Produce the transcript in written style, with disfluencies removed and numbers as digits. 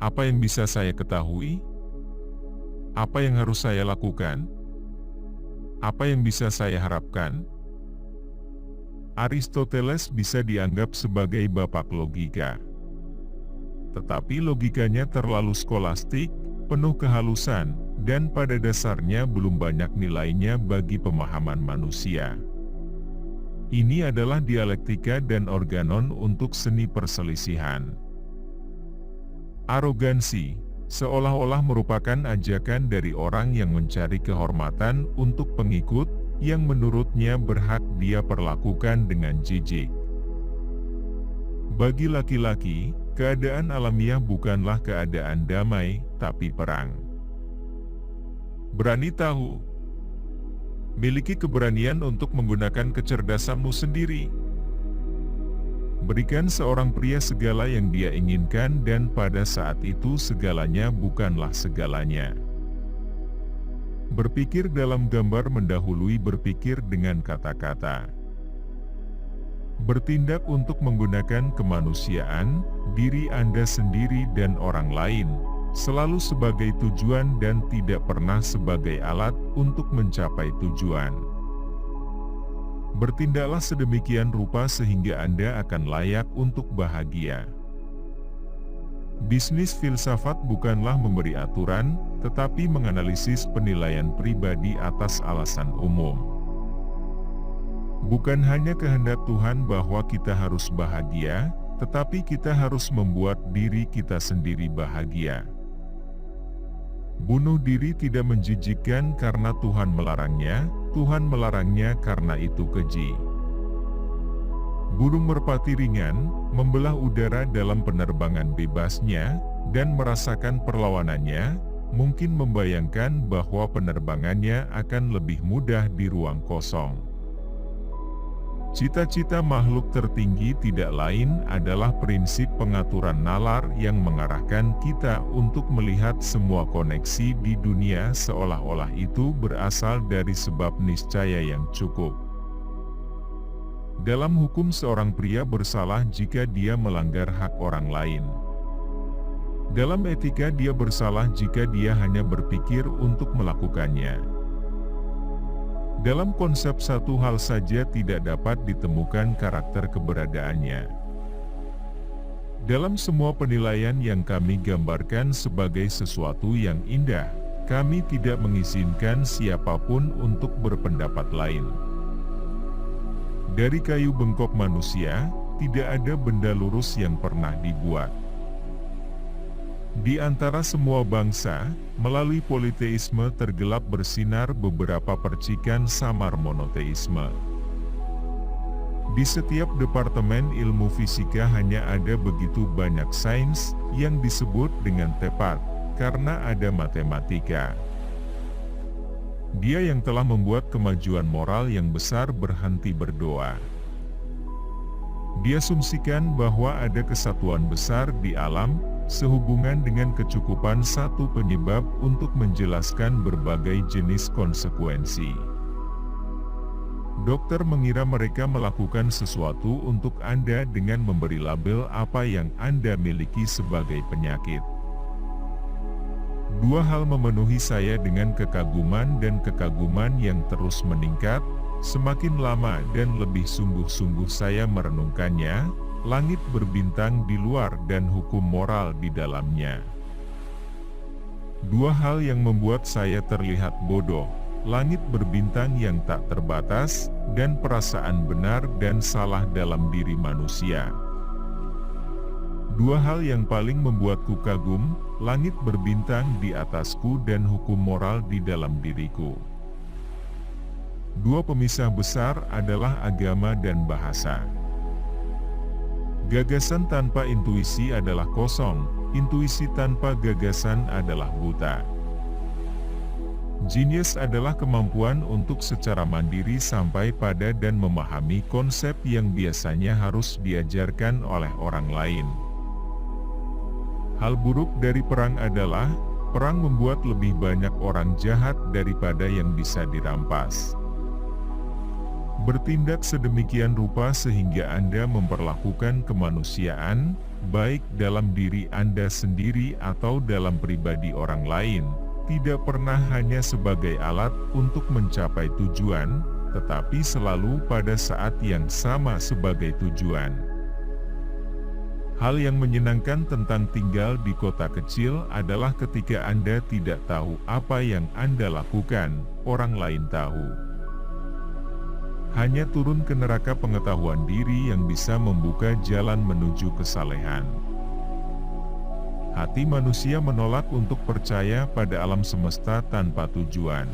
Apa yang bisa saya ketahui? Apa yang harus saya lakukan? Apa yang bisa saya harapkan? Aristoteles bisa dianggap sebagai bapak logika. Tetapi logikanya terlalu skolastik, penuh kehalusan, dan pada dasarnya belum banyak nilainya bagi pemahaman manusia. Ini adalah dialektika dan organon untuk seni perselisihan. Arogansi, seolah-olah merupakan ajakan dari orang yang mencari kehormatan untuk pengikut, yang menurutnya berhak dia perlakukan dengan jijik. Bagi laki-laki, keadaan alamiah bukanlah keadaan damai, tapi perang. Berani tahu. Miliki keberanian untuk menggunakan kecerdasanmu sendiri. Berikan seorang pria segala yang dia inginkan dan pada saat itu segalanya bukanlah segalanya. Berpikir dalam gambar mendahului berpikir dengan kata-kata. Bertindak untuk menggunakan kemanusiaan, diri Anda sendiri dan orang lain, selalu sebagai tujuan dan tidak pernah sebagai alat untuk mencapai tujuan. Bertindaklah sedemikian rupa sehingga Anda akan layak untuk bahagia. Bisnis filsafat bukanlah memberi aturan, tetapi menganalisis penilaian pribadi atas alasan umum. Bukan hanya kehendak Tuhan bahwa kita harus bahagia, tetapi kita harus membuat diri kita sendiri bahagia. Bunuh diri tidak menjijikkan karena Tuhan melarangnya karena itu keji. Burung merpati ringan, membelah udara dalam penerbangan bebasnya, dan merasakan perlawanannya, mungkin membayangkan bahwa penerbangannya akan lebih mudah di ruang kosong. Cita-cita makhluk tertinggi tidak lain adalah prinsip pengaturan nalar yang mengarahkan kita untuk melihat semua koneksi di dunia seolah-olah itu berasal dari sebab niscaya yang cukup. Dalam hukum seorang pria bersalah jika dia melanggar hak orang lain. Dalam etika dia bersalah jika dia hanya berpikir untuk melakukannya. Dalam konsep satu hal saja tidak dapat ditemukan karakter keberadaannya. Dalam semua penilaian yang kami gambarkan sebagai sesuatu yang indah, kami tidak mengizinkan siapapun untuk berpendapat lain. Dari kayu bengkok manusia, tidak ada benda lurus yang pernah dibuat. Di antara semua bangsa, melalui politeisme tergelap bersinar beberapa percikan samar monoteisme. Di setiap departemen ilmu fisika hanya ada begitu banyak sains yang disebut dengan tepat, karena ada matematika. Dia yang telah membuat kemajuan moral yang besar berhenti berdoa. Diasumsikan bahwa ada kesatuan besar di alam, sehubungan dengan kecukupan satu penyebab untuk menjelaskan berbagai jenis konsekuensi. Dokter mengira mereka melakukan sesuatu untuk Anda dengan memberi label apa yang Anda miliki sebagai penyakit. Dua hal memenuhi saya dengan kekaguman dan kekaguman yang terus meningkat, semakin lama dan lebih sungguh-sungguh saya merenungkannya, langit berbintang di luar dan hukum moral di dalamnya. Dua hal yang membuat saya terlihat bodoh, langit berbintang yang tak terbatas, dan perasaan benar dan salah dalam diri manusia. Dua hal yang paling membuatku kagum, langit berbintang di atasku dan hukum moral di dalam diriku. Dua pemisah besar adalah agama dan bahasa. Gagasan tanpa intuisi adalah kosong, intuisi tanpa gagasan adalah buta. Genius adalah kemampuan untuk secara mandiri sampai pada dan memahami konsep yang biasanya harus diajarkan oleh orang lain. Hal buruk dari perang adalah, perang membuat lebih banyak orang jahat daripada yang bisa dirampas. Bertindak sedemikian rupa sehingga Anda memperlakukan kemanusiaan, baik dalam diri Anda sendiri atau dalam pribadi orang lain, tidak pernah hanya sebagai alat untuk mencapai tujuan, tetapi selalu pada saat yang sama sebagai tujuan. Hal yang menyenangkan tentang tinggal di kota kecil adalah ketika Anda tidak tahu apa yang Anda lakukan, orang lain tahu. Hanya turun ke neraka pengetahuan diri yang bisa membuka jalan menuju kesalehan. Hati manusia menolak untuk percaya pada alam semesta tanpa tujuan.